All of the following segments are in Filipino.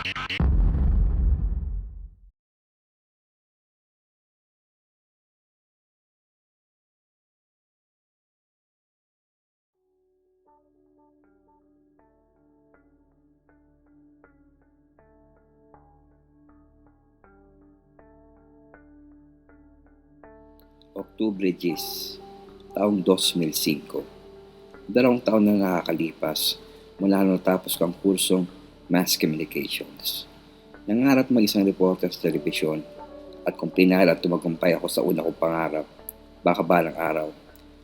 Oktubre 10, taong 2005. 2 taon na nakakalipas mula nung natapos ko ang kursong Mass Communications. Nangarap mag-isang reporter sa telebisyon at kung pinahal at tumagumpay ako sa una kong pangarap, baka balang araw,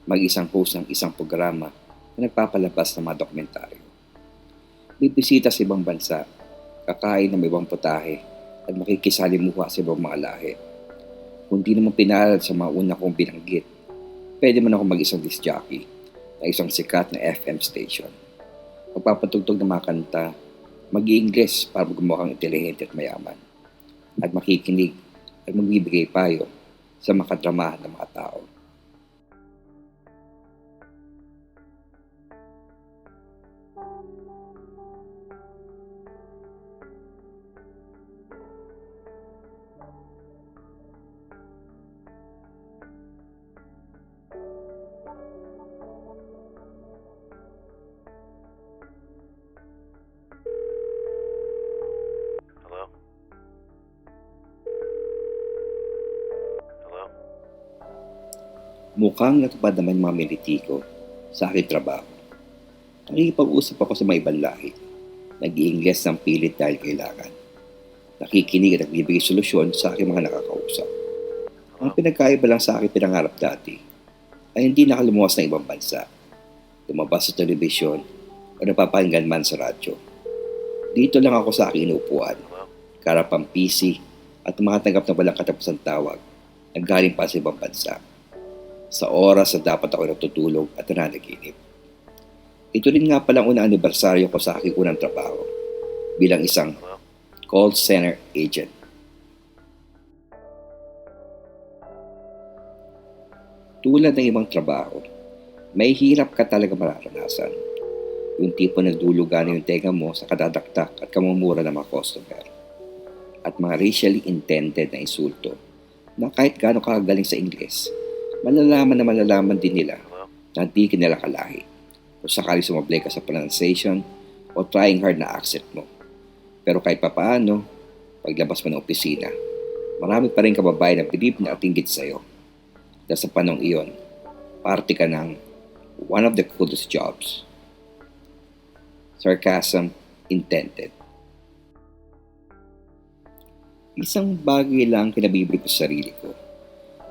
mag-isang host ng isang programa na nagpapalabas ng mga dokumentaryo. Bibisita sa ibang bansa, kakain ng ibang putahe at makikisalimuha sa ibang mga lahi. Kung di naman pinalad sa mga una kong binanggit, pwede man ako mag-isang disc jockey na isang sikat na FM station. Magpapatugtog ng mga kanta, mag-i-Ingles para gumukhang intelihente at mayaman, at makikinig at magbibigay payo sa makadrama ng mga tao. Hello? Hello? Mukhang natupad naman mga militi ko sa aking trabaho. Nakikipag-usap ako sa mga ibang lahi. Nag-i-Ingles ng pilit dahil kailangan. Nakikinig at nagbibigay solusyon sa aking mga nakakausap. Ang Hello? pinagkaiba lang sa aking pinangarap dati ay hindi nakalumuwas ng ibang bansa, lumabas sa telebisyon o napapakinggan man sa radyo. Dito lang ako sa aking inuupuan, Hello? karap ang PC at tumatanggap na walang katapusang tawag na galing pa sa ibang bansa. Sa oras na dapat ako natutulog at nananaginip. Ito rin nga palang unang anibersaryo ko sa aking unang trabaho bilang isang Hello? call center agent. Tulad ng ibang trabaho, may hirap ka talaga mararanasan. Yung tipo na nagdulugan yung tenga mo sa kadadaktak at kamumura ng mga customer. At mga racially intended na insulto na kahit gaano kagaling sa Ingles, malalaman din nila Hello? na di ka nila kalahi. Kung sakali sumablay ka sa pronunciation o trying hard na accent mo. Pero kahit papaano, paglabas mo ng opisina, marami pa rin kababayan na bilib na atinggit sa'yo. Dahil sa panong iyon, parte ka ng one of the coolest jobs. Sarcasm intended. Isang bagay lang kinabibili ko sa sarili ko.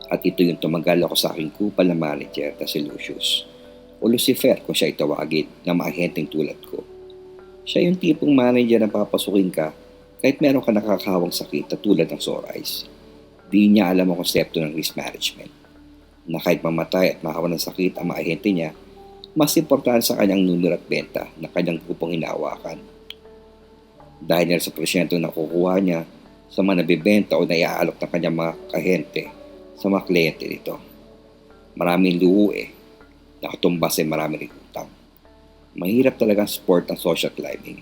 At ito yung tumagal ako sa aking kupal na manager na si Lucius o Lucifer kung siya itawagin na mga ahenteng tulad ko. Siya yung tipong manager na papasukin ka kahit meron ka nakakahawang sakit na tulad ng sore eyes. Di niya alam ang konsepto ng risk management. Na kahit mamatay at mahawa ng sakit ang mga ahente niya, mas importante sa kanyang numero at benta na kanyang grupong hinahawakan. Dahil nila sa porsyento na kukuha niya sa mga nabibenta o naiaalok ng kanyang mga kahente sa mga kliyente nito. Maraming luho nakatumbas ay maraming ring utang. Mahirap talaga ang sport ng social climbing.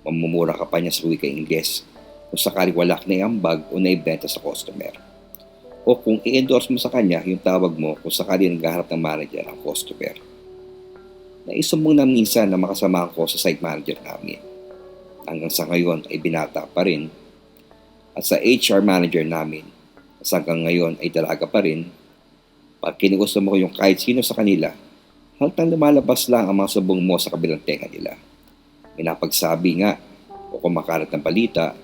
Mamumura ka pa niya sa wikang Ingles kung sakali wala ka na iambag o naibenta sa customer. O kung i-endorse mo sa kanya yung tawag mo kung sakali naghaharap ng manager ang customer. Naisumbong na minsan na makasama ko sa site manager namin. Hanggang sa ngayon ay binata pa rin. At sa HR manager namin, hanggang ngayon ay dalaga pa rin. Pag kinugusto mo yung kahit sino sa kanila, haltang lumalabas lang ang mga subong mo sa kabilang tenga nila. May napagsabi nga o kumakalat ng balita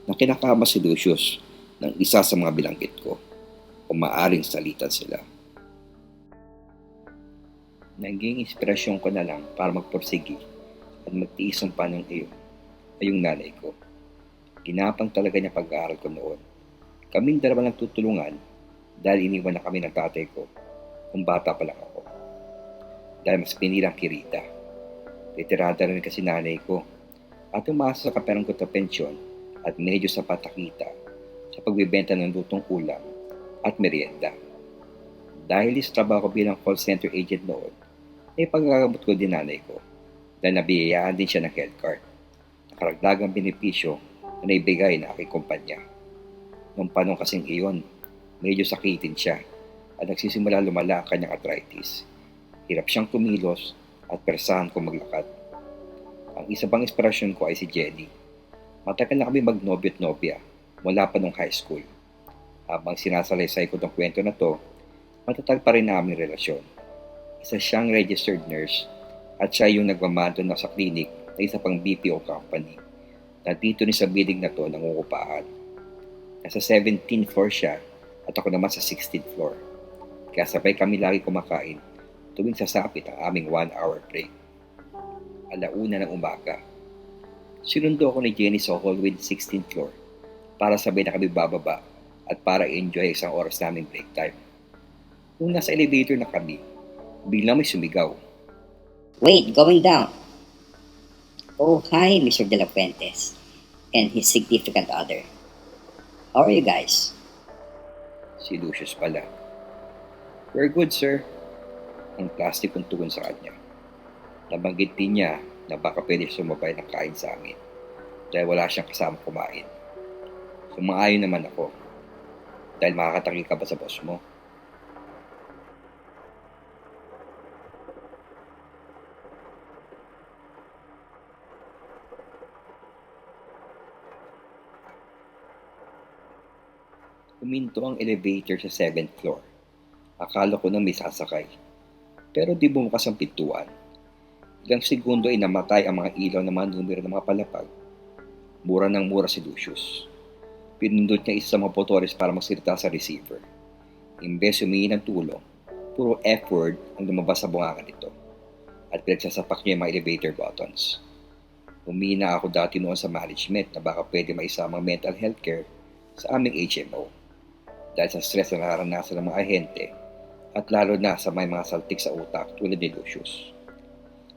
na kinakama si Lucius ng isa sa mga bilanggit ko o maaring salitan sila. Naging inspirasyon ko na lang para magpursigi at magtiis ng panong iyon ay yung nanay ko. Ginapang talaga niya pag-aaral ko noon. Kaming dalawa lang tutulungan dahil iniwan na kami ng tatay ko kung bata pa lang ako. Dahil mas pinilang kirita. Retirada rin kasi nanay ko at umasa sa kaperang ko na pensyon at medyo sapat na kita sa pagbibenta ng lutong ulam at merienda. Dahil sa trabaho ko bilang call center agent noon, ay paggagamot ko din nanay ko dahil nabiyayaan din siya ng health card. Nakaragdagang benepisyo na ibigay na aking kumpanya. Nung panong kasing iyon, medyo sakitin siya at nagsisimula lumala ang kanyang arthritis. Hirap siyang kumilos at persahan kong maglakad. Ang isa pang inspirasyon ko ay si Jenny. Matagal na kami magnobyo't-nobya mula pa nung high school. Habang sinasalaysay ko ng kwento na to, matatag pa rin na aming relasyon. Isa siyang registered nurse at siya yung nagmamando na sa clinic na isa pang BPO company na dito ni sa building na to nangungupahan. Nasa 17th floor siya at ako naman sa 16th floor. Kaya sabay kami lagi kumakain tuwing sasapit ang aming 1-hour break. 1:00 ng umaga. Sinundo ako ni Jenny sa hallway ng 16th floor para sabay na kami bababa at para enjoy isang oras naming break time. Nung nasa elevator na kami, biglang may sumigaw. Wait, going down. Oh, hi, Mr. De La Fuentes and his significant other. How are you guys? Si Lucius pala. We're good, sir. Ang plastic kong tugon sa kanya. Nabanggit din niya na baka pwede sumabay ng kain sa amin dahil wala siyang kasama kumain. Sumaayon naman ako dahil makakatangi ka ba sa boss mo? Huminto ang elevator sa 7th floor. Akala ko na may sasakay. Pero di bumukas ang pintuan. Ilang segundo ay namatay ang mga ilaw ng mga numero ng mga palapag. Mura ng mura si Lucius. Pinundot niya isa sa mga motores para magsalita sa receiver. Imbes humingi ng tulong, puro F-word ang lumabas sa bunganga nito. At pinagsasapak niya yung mga elevator buttons. Humina ako dati noon sa management na baka pwede maisamang mental health care sa aming HMO. Dahil sa stress na nararanasan ng mga ahente at lalo na sa may mga saltik sa utak tulad ni Lucius.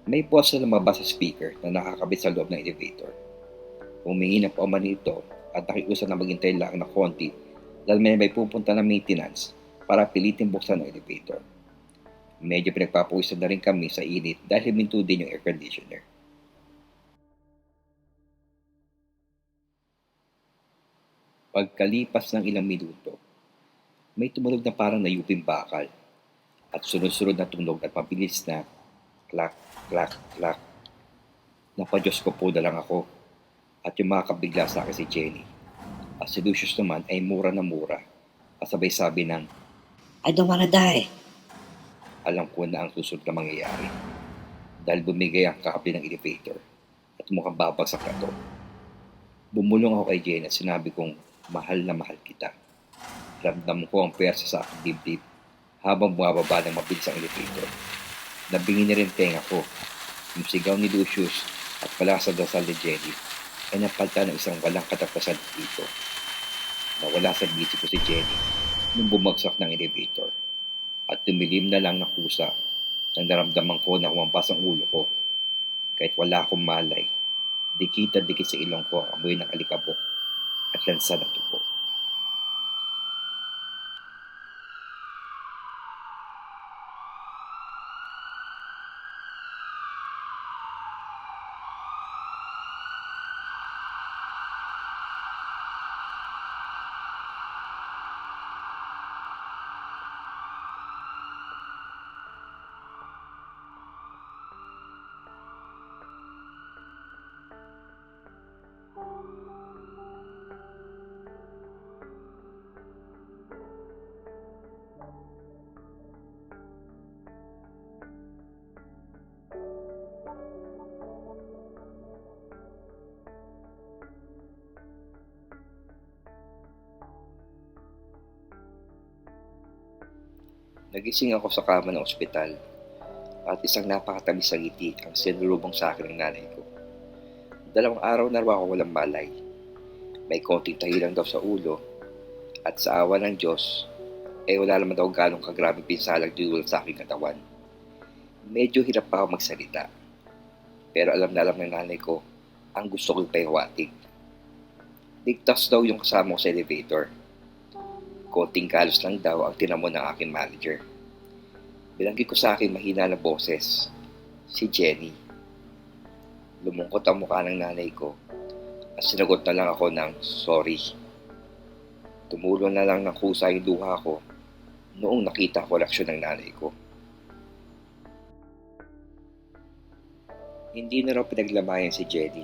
May boss na lumabas sa speaker na nakakabit sa loob ng elevator. Humingi ng pauman nito at nakiusap na maghintay lang ng konti dahil may pupunta ng maintenance para pilitin buksan ng elevator. Medyo pinagpapawisan na rin kami sa init dahil huminto din yung air conditioner. Pagkalipas ng ilang minuto, may tumunog na parang nayuping bakal at sunod-sunod na tunog at mabilis na clack, clack, clack. Napadyos ko po na lang ako at yung makakabigla sa akin si Jenny. At si Lucius naman ay mura na mura at sabay sabi ng, I don't wanna die. alam ko na ang susunod na mangyayari dahil bumigay ang kakabli ng elevator at mukhang babagsak na to. Bumulong ako kay Jenny at sinabi kong mahal na mahal kita. Ramdam ko ang pwersa sa aking dibdib habang bumababa ng mabilis ang elevator. Nabingi na rin tenga ko. Yung sigaw ni Lucius at palasa dasal ni Jenny ay napalta ng isang walang katapusan dito. Nawala sa bisip ko si Jenny nung bumagsak ng elevator at tumilim na lang ng kusa nang naramdaman ko na humampas ang ulo ko. Kahit wala akong malay, dikit at dikit sa ilong ko ang amoy ng alikabok at lansa ng tubo. Nagising ako sa kama ng ospital at isang napakatamis na ngiti ang sinulubong sa akin ng nanay ko. 2 araw na raw ako walang malay. May konting tahi lang daw sa ulo at sa awa ng Diyos ay wala naman daw ganong kagrabing pinsalang dinulot sa aking katawan. Medyo hirap pa ako magsalita. Pero alam na alam ng nanay ko ang gusto kong pahiwatig. Ligtas daw yung kasama ko sa elevator. Konting kalos lang daw ang tinamo ng aking manager. Bilanggi ko sa akin mahina na boses, si Jenny. Lumungkot ang mukha ng nanay ko At sinagot na lang ako ng sorry. Tumulo na lang ng kusa yung luha ko noong nakita ko reaksyon ng nanay ko. Hindi na raw pinaglamayan si Jenny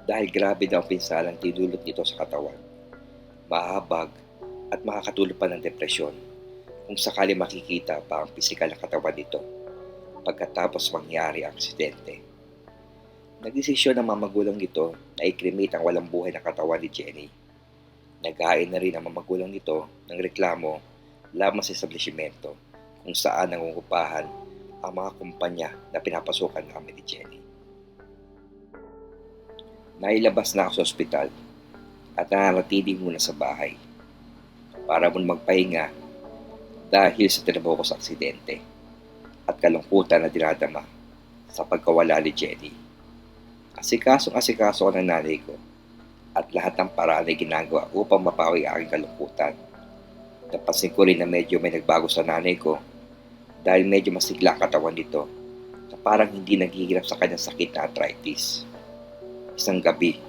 dahil grabe na ang pinsalang tinulot nito sa katawan. Mahabag at makakatulog pa ng depresyon kung sakali makikita pa ang pisikal na katawan nito pagkatapos mangyari ang aksidente. Nagdesisyon ng mga magulang nito na i-cremate ang walang buhay na katawan ni Jenny. Naghain na rin ang mga magulang nito ng reklamo lamang sa establishmento kung saan nangungupahan ang mga kumpanya na pinapasukan namin ni Jenny. Nailabas na ako sa ospital at nananatili muna sa bahay para muna magpahinga dahil sa trabaho ko sa aksidente at kalungkutan na dinadama sa pagkawala ni Jenny. Asikasong-asikaso ko ng nanay ko at lahat ng paraan ay ginagawa upang mapawi ang aking kalungkutan. Napansin ko rin na medyo may nagbago sa nanay ko dahil medyo masigla ang katawan nito na parang hindi naghihirap sa kanyang sakit na arthritis. Isang gabi,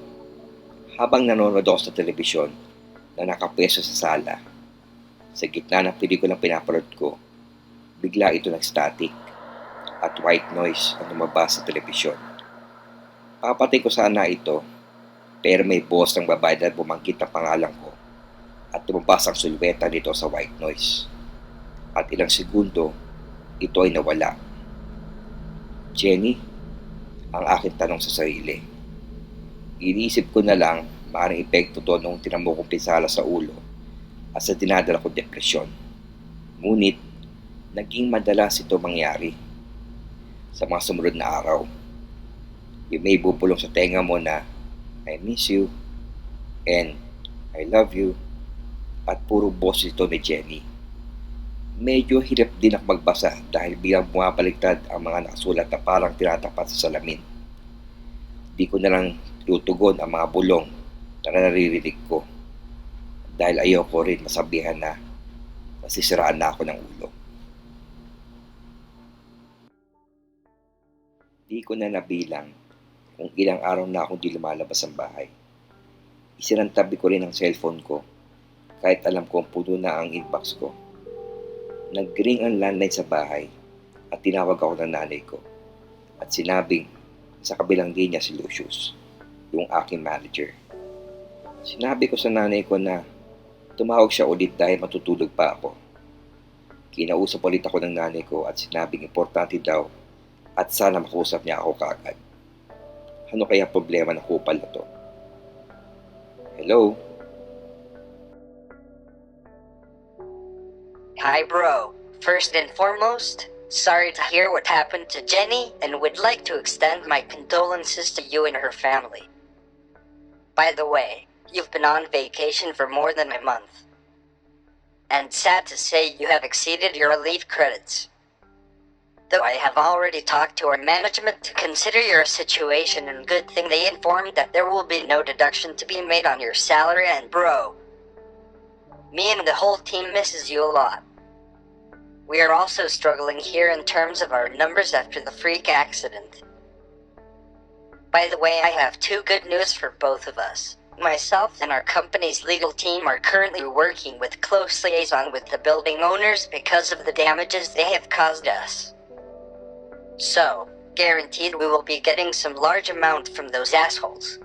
habang nanonood ako sa telebisyon na nakapwesto sa sala, sa gitna ng pelikulang pinapanood ko, bigla ito nag-static at white noise ang lumabas sa telebisyon. Papatay ko sana ito, pero may boss ng babae na bumangkit ang pangalan ko at lumabas ang sulweta nito sa white noise. At ilang segundo, ito ay nawala. Jenny, ang aking tanong sa sarili. Iniisip ko na lang maaaring epekto to nung tinamo kong pinsala sa ulo at sa dinadala kong depresyon. Ngunit, naging madalas ito mangyari sa mga sumunod na araw. Yung may bubulong sa tenga mo na I miss you and I love you at puro boss ito ni Jenny. Medyo hirap din ako magbasa dahil bilang bumabaliktad ang mga nakasulat na parang tinatapat sa salamin. Di ko na lang tutugon ang mga bulong na naririnig ko dahil ayoko rin masabihan na nasisiraan na ako ng ulo. Di ko na nabilang kung ilang araw na akong di lumalabas ang bahay. Isirantabi ko rin ang cellphone ko kahit alam kong puno na ang inbox ko. Nag-ring ang landline sa bahay at tinawag ako ng nanay ko at sinabing sa kabilang linya si Lucius, yung aking manager. Sinabi ko sa nanay ko na tumawag siya ulit dahil matutulog pa ako. Kinausap ulit ako ng nanay ko at sinabing importante daw at sana makausap niya ako kaagad. Ano kaya problema ng kupal na to? Hello? Hi, bro. First and foremost, sorry to hear what happened to Jenny and would like to extend my condolences to you and her family. By the way, you've been on vacation for more than a month. And sad to say you have exceeded your leave credits. Though I have already talked to our management to consider your situation, and good thing they informed that there will be no deduction to be made on your salary, and bro, me and the whole team misses you a lot. We are also struggling here in terms of our numbers after the freak accident. By the way, I have two good news for both of us. Myself and our company's legal team are currently working with close liaison with the building owners because of the damages they have caused us. So, guaranteed we will be getting some large amount from those assholes.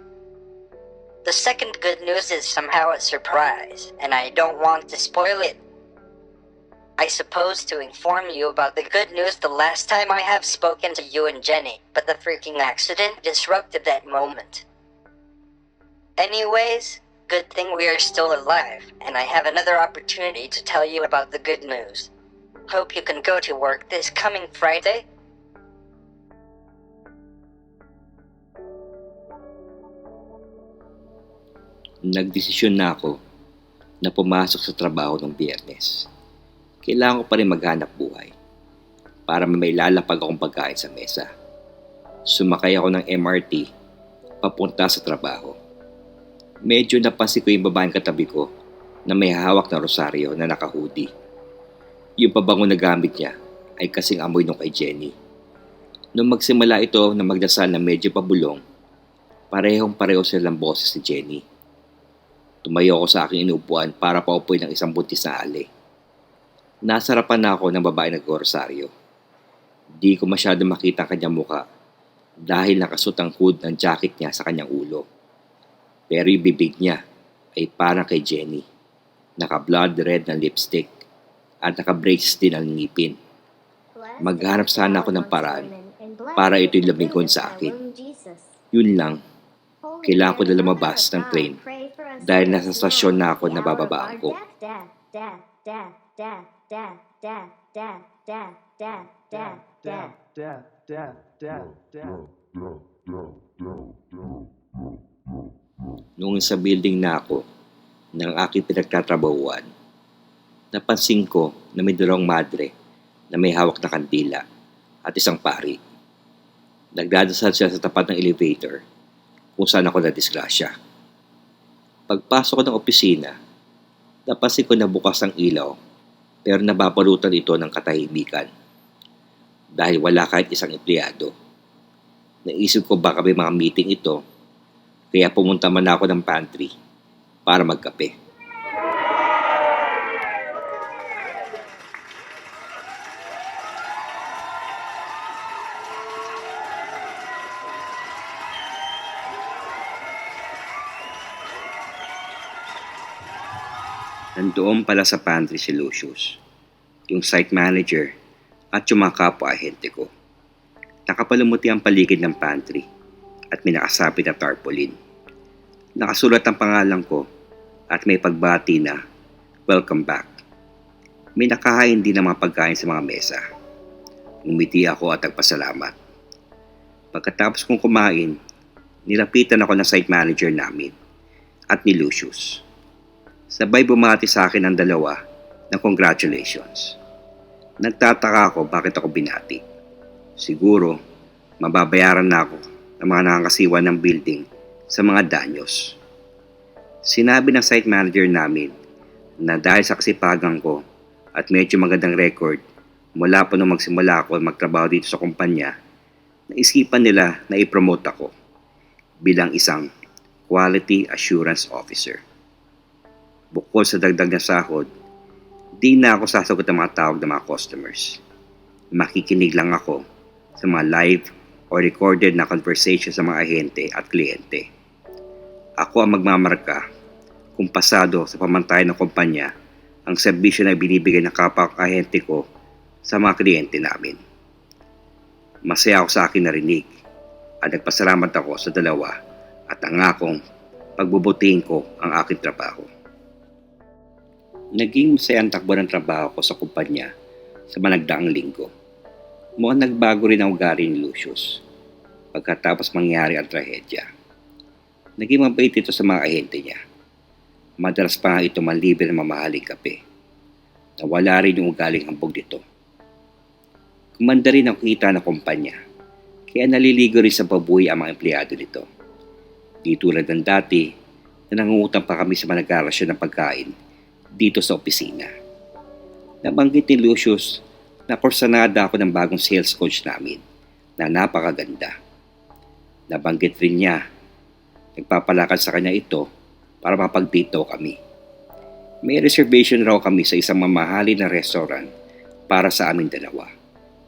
The second good news is somehow a surprise, and I don't want to spoil it. I suppose to inform you about the good news the last time I have spoken to you and Jenny, but the freaking accident disrupted that moment. Anyways, good thing we are still alive, and I have another opportunity to tell you about the good news. Hope you can go to work this coming Friday. Nagdesisyon na ako na pumasok sa trabaho ng Biyernes. Kailangan ko pa rin maghanap buhay para may lalapag akong pagkain sa mesa. Sumakay ako ng MRT papunta sa trabaho. Medyo napansin ko yung babaeng katabi ko na may hawak na rosaryo na naka-hoodie. Yung pabango na gamit niya ay kasing amoy nung kay Jenny. Nung magsimula ito na magdasal na medyo pabulong, Parehong-pareho silang boses ni Jenny. Tumayo ako sa aking inuupuan para paupuin ng isang buntis na ali. Nasarapan na ako ng babae na grorsaryo. Di ko masyado makita ang kanyang muka dahil nakasuot ang hood ng jacket niya sa kanyang ulo. Pero yung bibig niya ay parang kay Jenny. Naka-blood red na lipstick at naka-brace din ang ngipin. Maghanap sana ako ng paraan para ito'y lumingon sa akin. Yun lang, kailangan ko na lumabas ng train dahil nasa stasyon na ako na bababaan ko. Noong sa building na ako ng aking pinagtatrabahuan, napansin ko na may dalawang madre na may hawak na kandila at isang pari. Nagdadasal siya sa tapat ng elevator kung saan ako nadisgrasya. Pagpasok ko ng opisina, napansin ko na bukas ang ilaw pero nababalutan ito ng katahimikan dahil wala kahit isang empleyado. Naisip ko baka may mga meeting ito kaya pumunta man ako ng pantry para magkape. Nandoon pala sa pantry si Lucius, yung site manager at yung mga kapwa-ahente ko. Nakapalumuti ang paligid ng pantry at may nakasapit na tarpaulin. Nakasulat ang pangalan ko at may pagbati na welcome back. May nakahain din ng mga pagkain sa mga mesa. Ngumiti ako at nagpasalamat. Pagkatapos kong kumain, nilapitan ako ng site manager namin at ni Lucius. Sabay bumati sa akin ang dalawa ng congratulations. Nagtataka ako bakit ako binati. Siguro, mababayaran na ako ng mga nakakasiwa ng building sa mga danyos. Sinabi ng site manager namin na dahil sa kasipagan ko at medyo magandang record mula pa nung magsimula ako magtrabaho dito sa kumpanya, naisipan nila na i-promote ako bilang isang Quality Assurance Officer. Bukod sa dagdag na sahod, di na ako sasagot ng mga tawag ng mga customers. Makikinig lang ako sa mga live o recorded na conversation sa mga ahente at kliyente. Ako ang magmamarka kung pasado sa pamantayan ng kumpanya ang serbisyo na binibigay ng kapwa-ahente ko sa mga kliyente namin. Masaya ako sa akin narinig at nagpasalamat ako sa dalawa at ang akong pagbubutihin ko ang aking trabaho. Naging masaya ang takbo ng trabaho ko sa kumpanya sa managdaang linggo. Mukhang nagbago rin ang ugali ni Lucius pagkatapos mangyari ang trahedya. Naging mabait ito sa mga ahente niya. Madalas pa nga ito manlibre ng mamahaling kape. Nawala rin yung ugaling hambog nito. Kumanda rin ang kita ng kumpanya kaya naliligo rin sa babuhay ang mga empleyado nito. Di tulad ng dati na nangungutang pa kami sa mga nag-arasyon ng pagkain dito sa opisina. Nabanggit ni Lucius na kursanada ako ng bagong sales coach namin na napakaganda. Nabanggit rin niya, nagpapalakad sa kanya ito para mapag-date daw kami. May reservation raw kami sa isang mamahalin na restaurant para sa amin dalawa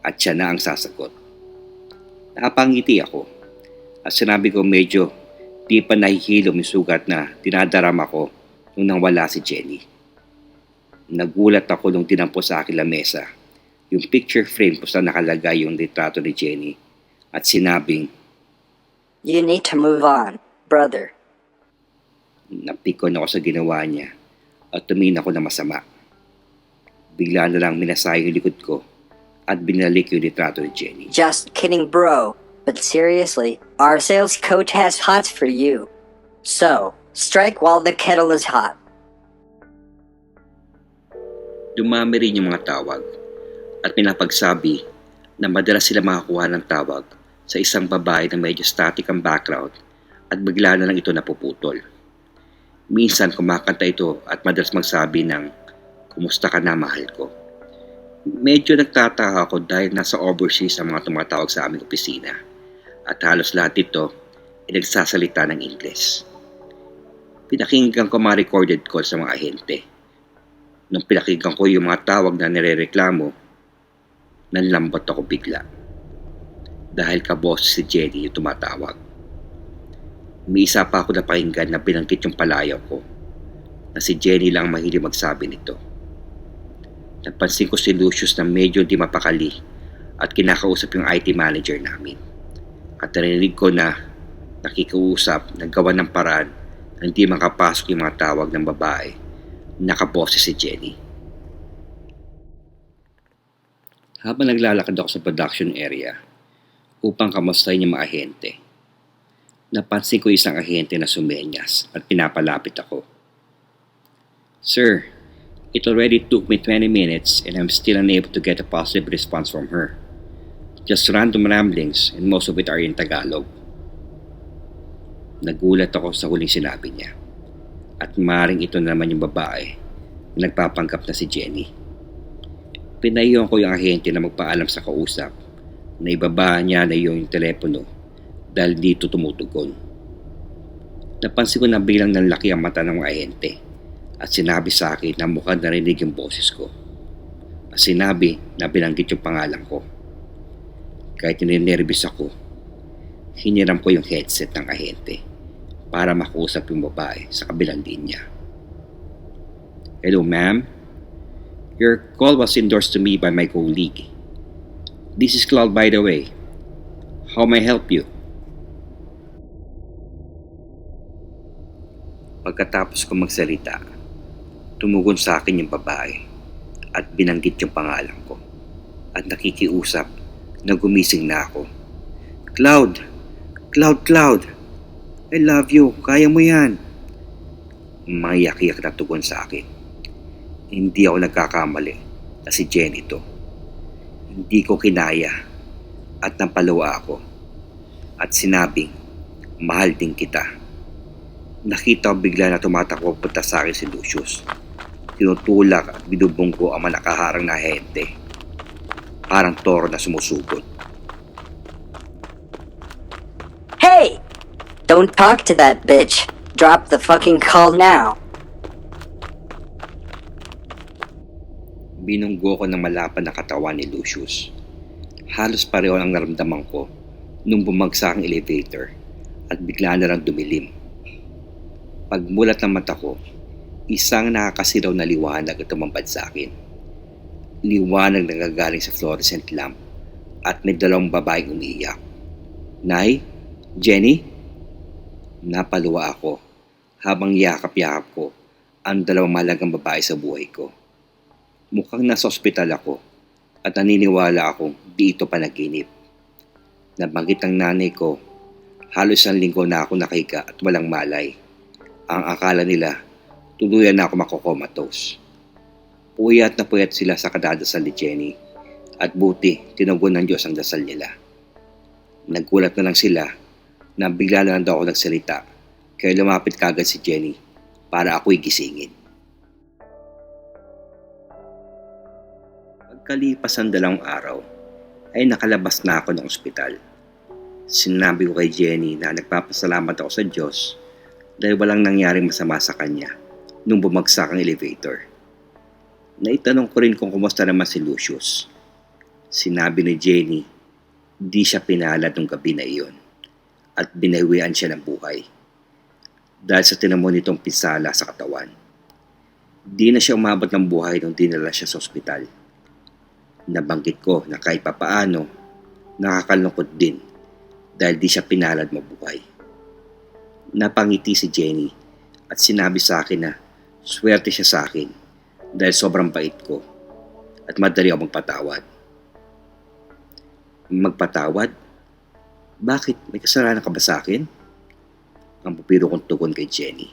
at siya na ang sasagot. Napangiti ako at sinabi ko medyo di pa nahihilom yung sugat na dinadarama ko nung nawala si Jenny. Nagulat ako nung tinampo sa akin lamesa yung picture frame kung saan nakalagay yung litrato ni Jenny at sinabing, You need to move on, brother. napikon ako sa ginawa niya at tumingin ako na masama. Bigla na lang minasahe yung likod ko at binalik yung litrato ni Jenny. Just kidding, bro. But seriously, our sales coach has hots for you. So, strike while the kettle is hot. Dumami rin yung mga tawag at pinapagsabi na madalas sila makakuha ng tawag sa isang babae na medyo static ang background at bigla na lang ito napuputol. Minsan kumakanta ito at madalas magsabi ng, "Kumusta ka na, mahal ko?" Medyo nagtataka ako dahil nasa overseas ang mga tumatawag sa aming opisina at halos lahat ito ay nagsasalita ng Ingles. Pinakinggan ko mga recorded call sa mga ahente. Nung pinakinggan ko yung mga tawag na nirereklamo, nanlambot ako bigla. Dahil kabos si Jenny yung tumatawag. May isa pa ako napakinggan na binanggit yung palayaw ko, na si Jenny lang mahilig magsabi nito. Napansin ko si Lucius na medyo di mapakali at kinakausap yung IT manager namin. At narinig ko na nakikiusap, naggawa ng paraan na hindi makapasok yung mga tawag ng babae. Nakaboses si Jenny. Habang naglalakad ako sa production area upang kamustahin yung mga ahente, napansin ko isang ahente na sumenyas at pinapalapit ako. Sir, it already took me 20 minutes and I'm still unable to get a positive response from her. Just random ramblings and most of it are in Tagalog. Nagulat ako sa huling sinabi niya. At maring ito na naman yung babae na nagpapanggap na si Jenny. Pinayuhan ko yung ahente na magpaalam sa kausap na ibaba niya na yung telepono dahil dito tumutugon. Napansin ko na bilang nanlaki ang mata ng mga ahente at sinabi sa akin na mukhang narinig yung boses ko. At sinabi na binanggit yung pangalan ko. Kahit ninenervous ako, hiniram ko yung headset ng ahente para makausap yung babae sa kabilang linya. Hello ma'am, your call was endorsed to me by my colleague. This is Claude by the way. How may I help you? Pagkatapos ko magsalita, tumugon sa akin yung babae at binanggit yung pangalan ko at nakikiusap na gumising na ako. Cloud! Cloud! Cloud! I love you. Kaya mo yan. Mayak-yak na tugon sa akin. Hindi ako nagkakamali na si Jenny to. Hindi ko kinaya at napaluwa ako. At sinabing, mahal din kita. Nakita ko bigla na tumatakbo punta sa akin si Lucius. Tinutulak at binubong ko ang manakaharang na ahente. Parang toro na sumusugod. Hey! Don't talk to that bitch. Drop the fucking call now. Binunggo ko ng malapad na katawan ni Lucius. Halos pareho ang naramdaman ko nung bumagsak ang elevator at bigla na lang dumilim. Pagmulat ng mata ko, isang nakakasilaw na liwanag at tumambad sa akin. Liwanag na nagagaling sa fluorescent lamp at may dalawang babaeng umiiyak. Nay? Jenny? Napaluwa ako habang yakap-yakap ko ang dalawang mahalagang babae sa buhay ko. Mukhang nasa ospital ako at naniniwala akong di ito panaginip. Nabanggit ng nanay ko, halos isang linggo na ako nakahiga at walang malay. Ang akala nila, tuluyan na ako makokomatose. Puyat na puyat sila sa kadadasal ni Jenny at buti tinugon ng Diyos ang dasal nila. Naggulat na lang sila na bigla na lang daw ako nagsalita kaya lumapit kagad si Jenny para ako'y gisingin. Pagkalipas ng 2 araw ay nakalabas na ako ng ospital. Sinabi ko kay Jenny na nagpapasalamat ako sa Diyos dahil walang nangyaring masama sa kanya nung bumagsak ang elevator. Naitanong ko rin kung kumusta naman si Lucius. Sinabi ni Jenny, di siya pinalad nung gabi na iyon at binawian siya ng buhay dahil sa tinamo nitong pinsala sa katawan. Di na siya umabot ng buhay nung dinala siya sa ospital. Nabanggit ko na kahit papaano, nakakalungkot din dahil di siya pinalad mabuhay. Napangiti si Jenny at sinabi sa akin na swerte siya sa akin dahil sobrang bait ko at madali ako magpatawad. Magpatawad? Bakit? May kasalanan ka ba sa akin? Ang pupiro kong tugon kay Jenny.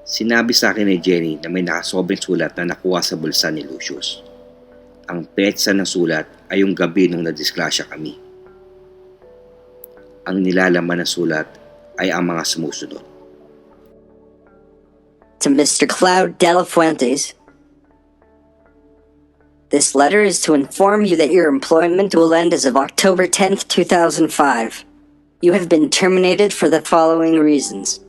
Sinabi sa akin ni Jenny na may nakasobrang sulat na nakuha sa bulsa ni Lucius. Ang petsa ng sulat ay yung gabi nung nadisgrasya kami. Ang nilalaman ng sulat ay ang mga sumusunod. To Mr. Cloud De La Fuentes, this letter is to inform you that your employment will end as of October 10th, 2005. You have been terminated for the following reasons: